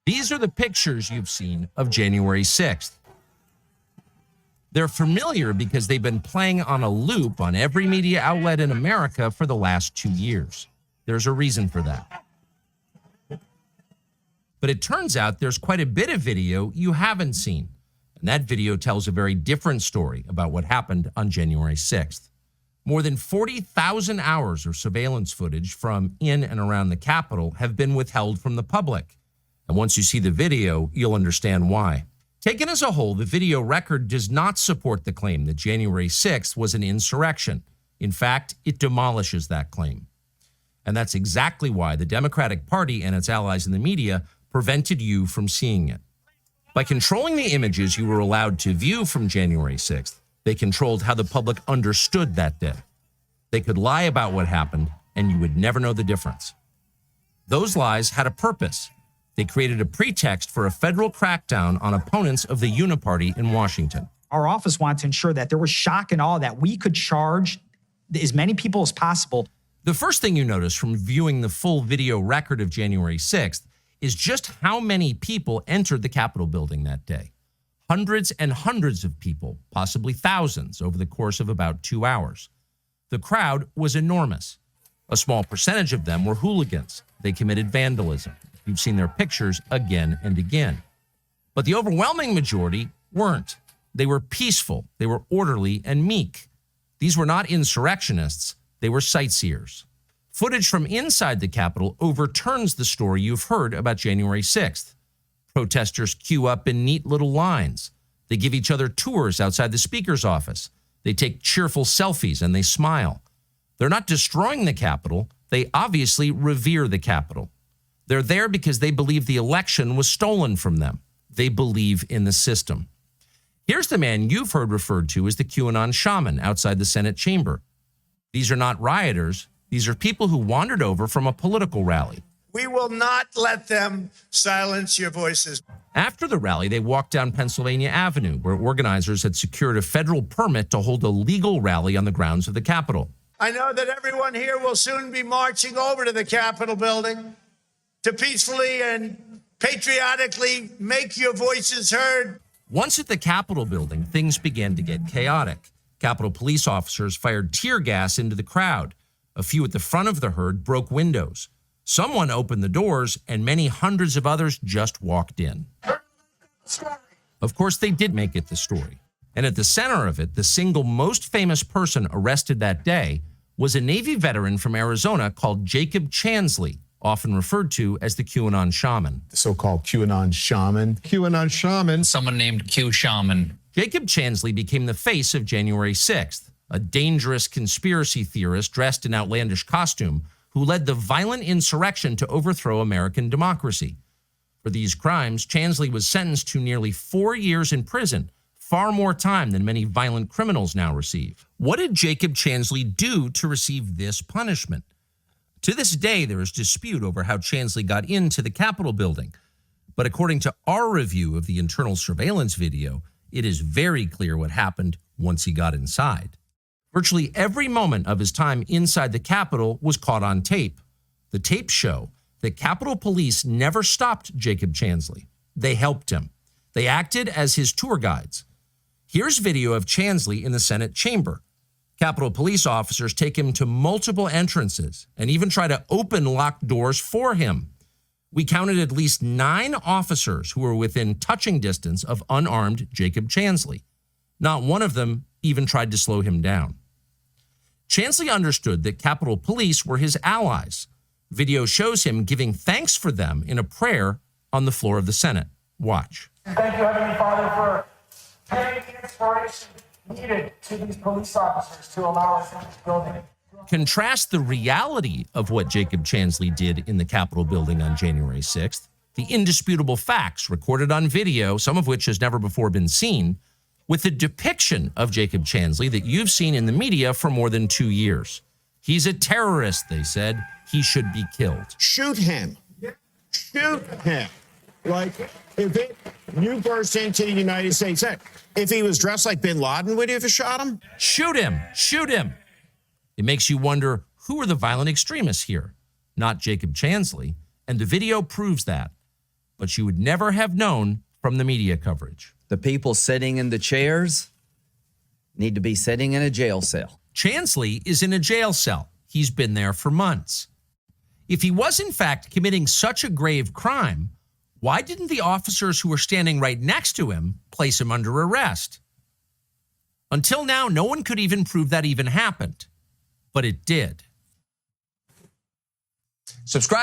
These are the pictures you've seen of January 6th. They're familiar because they've been playing on a loop on every media outlet in America for the last 2 years. There's a reason for that. But it turns out there's quite a bit of video you haven't seen. And that video tells a very different story about what happened on January 6th. More than 40,000 hours of surveillance footage from in and around the Capitol have been withheld from the public. And once you see the video, you'll understand why. Taken as a whole, the video record does not support the claim that January 6th was an insurrection. In fact, it demolishes that claim. And that's exactly why the Democratic Party and its allies in the media prevented you from seeing it. By controlling the images you were allowed to view from January 6th, they controlled how the public understood that day. They could lie about what happened, and you would never know the difference. Those lies had a purpose. They created a pretext for a federal crackdown on opponents of the Uniparty in Washington. Our office wanted to ensure that there was shock and awe, that we could charge as many people as possible. The first thing you notice from viewing the full video record of January 6th is just how many people entered the Capitol building that day. Hundreds and hundreds of people, possibly thousands, over the course of about 2 hours. The crowd was enormous. A small percentage of them were hooligans. They committed vandalism. You've seen their pictures again and again. But the overwhelming majority weren't. They were peaceful, they were orderly and meek. These were not insurrectionists, they were sightseers. Footage from inside the Capitol overturns the story you've heard about January 6th. Protesters queue up in neat little lines. They give each other tours outside the Speaker's office. They take cheerful selfies and they smile. They're not destroying the Capitol, they obviously revere the Capitol. They're there because they believe the election was stolen from them. They believe in the system. Here's the man you've heard referred to as the QAnon shaman outside the Senate chamber. These are not rioters. These are people who wandered over from a political rally. We will not let them silence your voices. After the rally, they walked down Pennsylvania Avenue, where organizers had secured a federal permit to hold a legal rally on the grounds of the Capitol. I know that everyone here will soon be marching over to the Capitol building to peacefully and patriotically make your voices heard. Once at the Capitol building, things began to get chaotic. Capitol police officers fired tear gas into the crowd. A few at the front of the herd broke windows. Someone opened the doors, and many hundreds of others just walked in. Of course, they did make it the story. And at the center of it, the single most famous person arrested that day was a Navy veteran from Arizona called Jacob Chansley, often referred to as the QAnon shaman. The so-called QAnon shaman. QAnon shaman. Someone named Q Shaman. Jacob Chansley became the face of January 6th, a dangerous conspiracy theorist dressed in outlandish costume who led the violent insurrection to overthrow American democracy. For these crimes, Chansley was sentenced to nearly 4 years in prison, far more time than many violent criminals now receive. What did Jacob Chansley do to receive this punishment? To this day, there is dispute over how Chansley got into the Capitol building. But according to our review of the internal surveillance video, it is very clear what happened once he got inside. Virtually every moment of his time inside the Capitol was caught on tape. The tapes show that Capitol Police never stopped Jacob Chansley. They helped him. They acted as his tour guides. Here's video of Chansley in the Senate chamber. Capitol Police officers take him to multiple entrances and even try to open locked doors for him. We counted at least 9 officers who were within touching distance of unarmed Jacob Chansley. Not one of them even tried to slow him down. Chansley understood that Capitol Police were his allies. Video shows him giving thanks for them in a prayer on the floor of the Senate. Watch. Thank you, Heavenly Father, for giving the inspiration needed to these police officers to allow us in this building. Contrast the reality of what Jacob Chansley did in the Capitol building on January 6th, the indisputable facts recorded on video, some of which has never before been seen, with the depiction of Jacob Chansley that you've seen in the media for more than 2 years. He's a terrorist, they said. He should be killed. Shoot him. Shoot him. Like, you burst into the United States, if he was dressed like bin Laden, would you have shot him? Shoot him. Shoot him. It makes you wonder, who are the violent extremists here? Not Jacob Chansley, and the video proves that. but you would never have known from the media coverage. The people sitting in the chairs need to be sitting in a jail cell. Chansley is in a jail cell. He's been there for months. If he was in fact committing such a grave crime, why didn't the officers who were standing right next to him place him under arrest? Until now, no one could even prove that even happened, but it did. Subscribe.